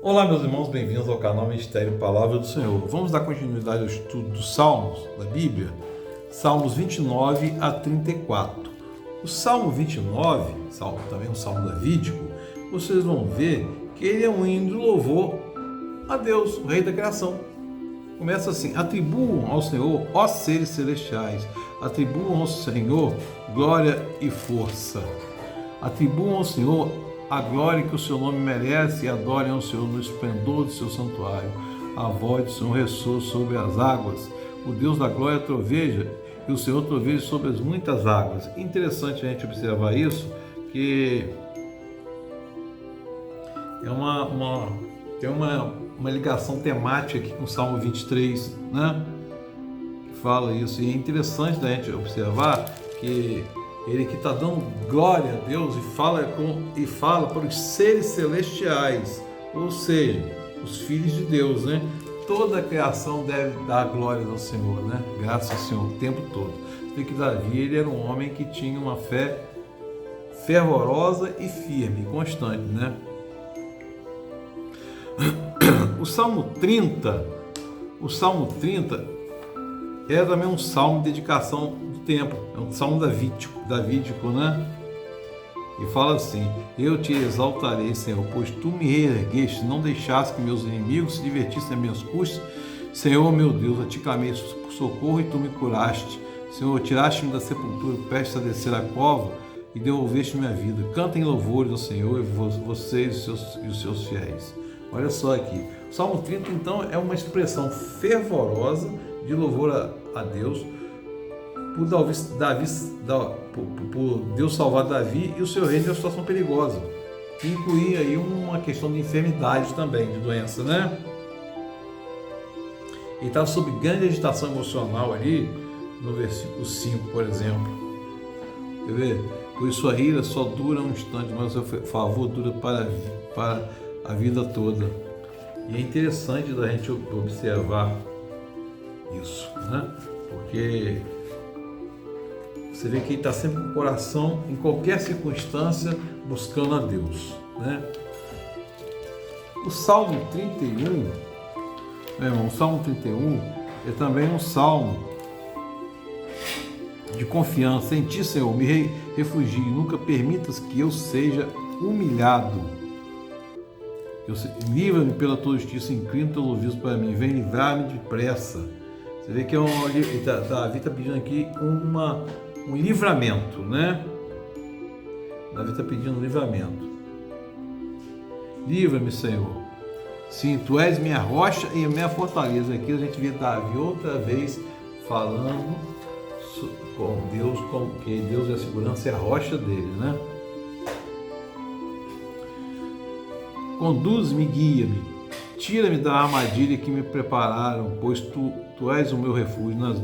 Olá, meus irmãos, bem-vindos ao canal Mistério Palavra do Senhor. Vamos dar continuidade ao estudo dos Salmos da Bíblia, Salmos 29 a 34. O Salmo 29, também um salmo davídico, vocês vão ver que ele é um hino de louvor a Deus, o Rei da Criação. Começa assim: atribuam ao Senhor, ó seres celestiais, atribuam ao Senhor glória e força. Atribuam ao Senhor a glória que o seu nome merece e adorem ao Senhor no esplendor do seu santuário. A voz do Senhor ressoa sobre as águas. O Deus da glória troveja e o Senhor troveja sobre as muitas águas. Interessante a gente observar isso, que tem uma ligação temática aqui com o Salmo 23, né? Que fala isso. E é interessante a gente observar que ele que está dando glória a Deus e fala para os seres celestiais, ou seja, os filhos de Deus, né? Toda a criação deve dar glória ao Senhor, né? Graças ao Senhor o tempo todo. Porque Davi, ele era um homem que tinha uma fé fervorosa e firme, constante, né? O Salmo 30 é também um salmo de dedicação do templo, é um salmo davídico, né? E fala assim: eu te exaltarei, Senhor, pois tu me reergueste, não deixaste que meus inimigos se divertissem a minhas custas. Senhor, meu Deus, a ti clamei por socorro e tu me curaste. Senhor, tiraste-me da sepultura, prestes a descer a cova e devolveste minha vida. Cantem louvores ao Senhor e vocês e os seus fiéis. Olha só aqui, o Salmo 30 então é uma expressão fervorosa de louvor a Deus por Deus salvar Davi e o seu reino de uma situação perigosa, que incluía aí uma questão de enfermidade também, de doença, né? Ele estava sob grande agitação emocional ali, no versículo 5, por exemplo. Quer ver? Pois sua ira só dura um instante, mas o seu favor dura para a vida toda. E é interessante da gente observar isso, né? Porque você vê que ele está sempre com o coração, em qualquer circunstância, buscando a Deus, né? O Salmo 31, meu irmão, o Salmo 31 é também um salmo de confiança. Em ti, Senhor, me refugio, nunca permitas que eu seja humilhado. Livra-me pela tua justiça, inclina teus ouvidos para mim, vem livrar-me depressa. Você vê que Davi está pedindo aqui um livramento, né? Davi está pedindo um livramento. Livra-me, Senhor. Sim, tu és minha rocha e a minha fortaleza. Aqui a gente vê Davi outra vez falando com Deus, que Deus é a segurança e a rocha dele, né? Conduz-me, guia-me, tira-me da armadilha que me prepararam, pois tu és o meu refúgio. Nas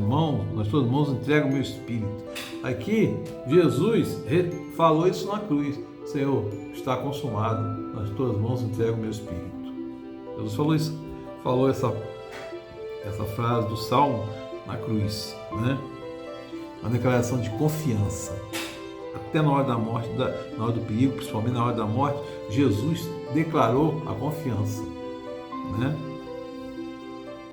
tuas mãos entrego o meu espírito. Aqui, Jesus falou isso na cruz: Senhor, está consumado, nas tuas mãos entrego o meu espírito. Jesus falou essa frase do Salmo na cruz, né? Uma declaração de confiança. Até na hora da morte, na hora do perigo, principalmente na hora da morte, Jesus declarou a confiança, né?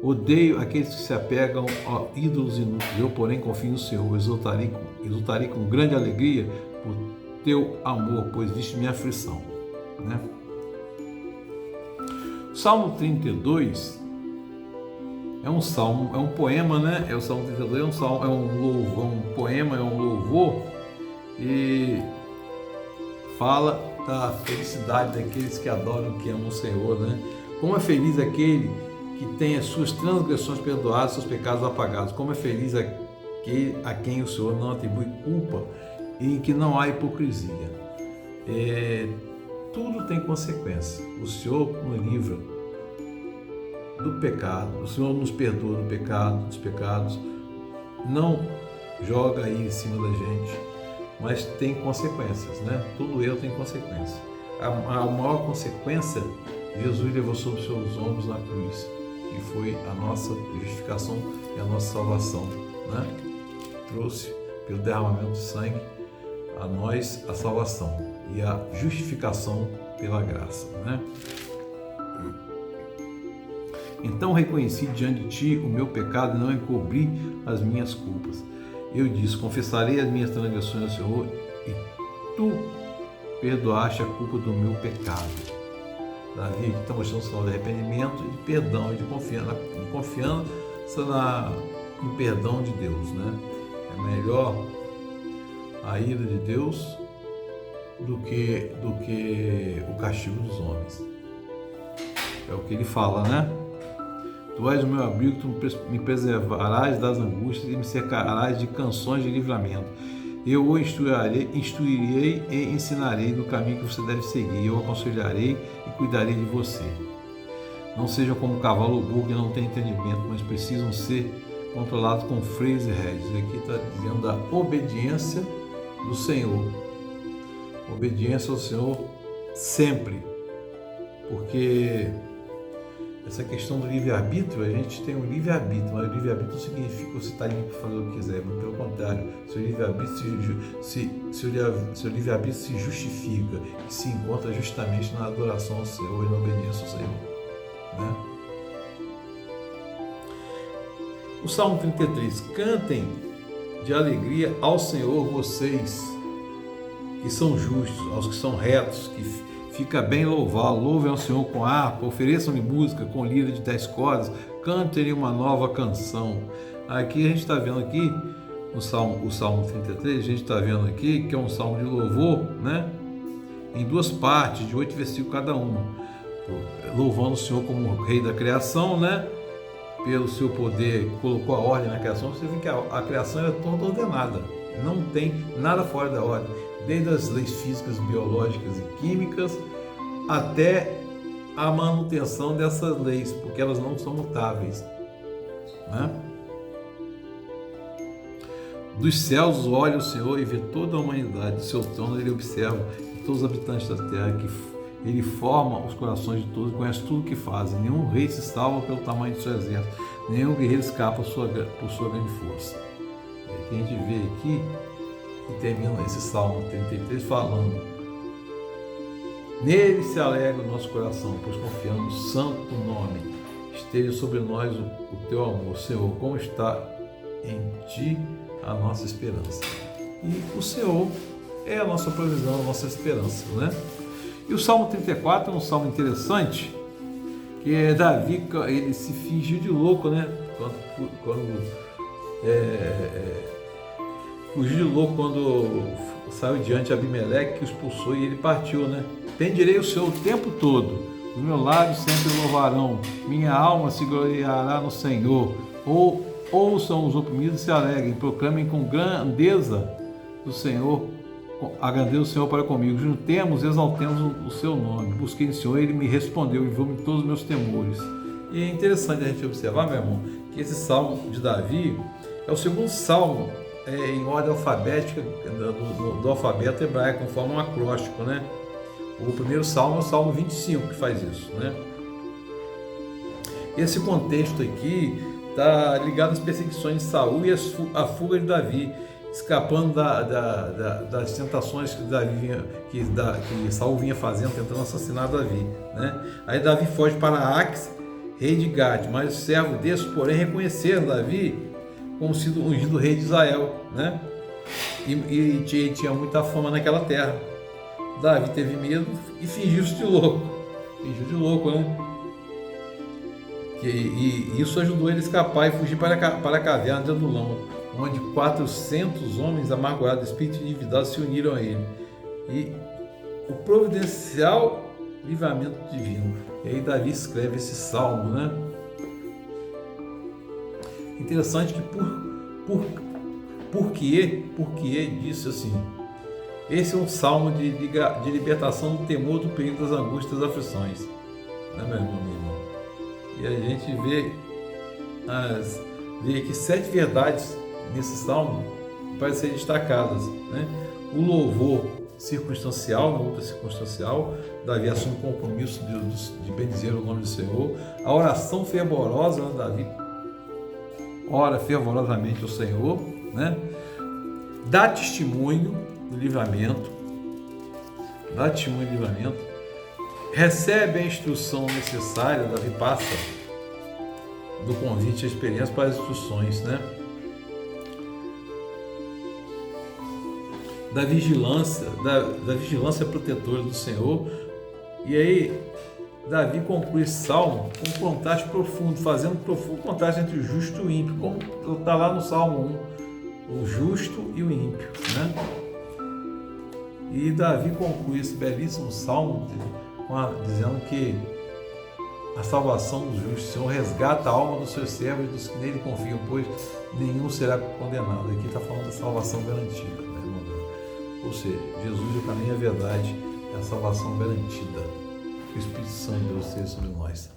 Odeio aqueles que se apegam a ídolos inúteis. Eu, porém, confio no Senhor. Exultarei com grande alegria por teu amor, pois viste minha aflição, né? O Salmo 32 é um poema, né? O Salmo 32 é um poema, é um louvor, e fala da felicidade daqueles que adoram, que amam o Senhor, né? Como é feliz aquele que tem as suas transgressões perdoadas, seus pecados apagados. Como é feliz aquele a quem o Senhor não atribui culpa e em que não há hipocrisia. Tudo tem consequência. O Senhor nos livra do pecado, o Senhor nos perdoa do pecado, dos pecados, não joga aí em cima da gente, mas tem consequências, né? Todo erro tem consequência. A maior consequência, Jesus levou sobre os seus ombros na cruz, que foi a nossa justificação e a nossa salvação, né? Trouxe pelo derramamento de sangue a nós a salvação e a justificação pela graça, né? Então reconheci diante de ti o meu pecado e não encobri as minhas culpas. Eu disse, confessarei as minhas transgressões ao Senhor e tu perdoaste a culpa do meu pecado. Davi está mostrando o sinal de arrependimento e de perdão e de confiança no perdão de Deus, né? É melhor a ira de Deus do que o castigo dos homens. É o que ele fala, né? Tu és o meu abrigo, tu me preservarás das angústias e me cercarás de canções de livramento. Eu o instruirei e ensinarei no caminho que você deve seguir. Eu aconselharei e cuidarei de você. Não sejam como cavalo ou burro que não têm entendimento, mas precisam ser controlados com freios e rédeas. Aqui está dizendo da obediência do Senhor. Obediência ao Senhor sempre. Porque essa questão do livre-arbítrio, a gente tem um livre-arbítrio, mas o livre-arbítrio não significa que você está livre para fazer o que quiser, mas pelo contrário, seu livre-arbítrio se justifica e se encontra justamente na adoração ao Senhor e na obediência ao Senhor. Né? O Salmo 33, cantem de alegria ao Senhor vocês que são justos, aos que são retos, que fica bem louvá-lo, louvem ao Senhor com harpa, ofereçam-lhe música com lira de 10 cordas, cantem-lhe uma nova canção. Aqui a gente está vendo aqui, o Salmo 33, a gente está vendo aqui que é um salmo de louvor, né? Em duas partes, de 8 versículos cada uma, louvando o Senhor como o Rei da criação, né? Pelo seu poder, colocou a ordem na criação. Você vê que a criação é toda ordenada, não tem nada fora da ordem, desde as leis físicas, biológicas e químicas até a manutenção dessas leis, porque elas não são mutáveis, né? Dos céus olha o Senhor e vê toda a humanidade, do seu trono ele observa todos os habitantes da terra, que ele forma os corações de todos, conhece tudo o que fazem. Nenhum rei se salva pelo tamanho do seu exército, nenhum guerreiro escapa por sua grande força. E a gente vê aqui e termina esse Salmo 33 falando: nele se alegra o nosso coração, pois confiamos no santo nome. Esteja sobre nós o teu amor, Senhor, como está em ti a nossa esperança. E o Senhor é a nossa provisão, a nossa esperança, né? E o Salmo 34 é um salmo interessante, que é Davi, ele se fingiu de louco, né? Fugiu de louco quando saiu diante de Abimeleque, que o expulsou e ele partiu, né? Bendirei o Senhor o tempo todo, os meus lábios sempre louvarão, minha alma se gloriará no Senhor. Ouçam os oprimidos e se alegrem, proclamem com grandeza do Senhor, a grandeza do Senhor para comigo. Juntemos, exaltemos o seu nome. Busquei no Senhor, ele me respondeu e livrou-me de todos os meus temores. E é interessante a gente observar, meu irmão, que esse salmo de Davi é o segundo salmo em ordem alfabética do alfabeto hebraico, conforme um acróstico, né? O primeiro salmo é o Salmo 25 que faz isso, né? Esse contexto aqui está ligado às perseguições de Saul e à fuga de Davi, escapando das tentações que Saul vinha fazendo, tentando assassinar Davi, né? Aí Davi foge para Aques, rei de Gade, mas os servos desses, porém, reconheceram Davi como sendo ungido rei de Israel, né? E tinha muita fama naquela terra. Davi teve medo e fingiu-se de louco. Né? E isso ajudou ele a escapar e fugir para a caverna de Adulão, onde 400 homens amargurados de espírito endividado se uniram a ele. E o providencial livramento divino. E aí Davi escreve esse salmo, né? Interessante que por que disse assim: esse é um salmo de libertação do temor, do perigo, das angústias, das aflições, né, meu irmão? E a gente vê aqui 7 verdades nesse salmo para serem destacadas, né? O louvor circunstancial, na luta circunstancial, Davi assume o compromisso de bendizer o nome do Senhor. A oração fervorosa, né? Davi ora fervorosamente ao Senhor, né? Dá testemunho do livramento, recebe a instrução necessária. Davi passa do convite à experiência para as instruções, né? Da vigilância protetora do Senhor. E aí Davi conclui esse salmo com um contraste profundo, fazendo um profundo contraste entre o justo e o ímpio, como está lá no Salmo 1, o justo e o ímpio, né? E Davi conclui esse belíssimo salmo dizendo que a salvação dos justos, o Senhor resgata a alma dos seus servos e dos que nele confiam, pois nenhum será condenado. Aqui está falando da salvação garantida, né, irmão? Ou seja, Jesus é o caminho e a verdade, é a salvação garantida. Que o Espírito Santo de Deus seja sobre nós.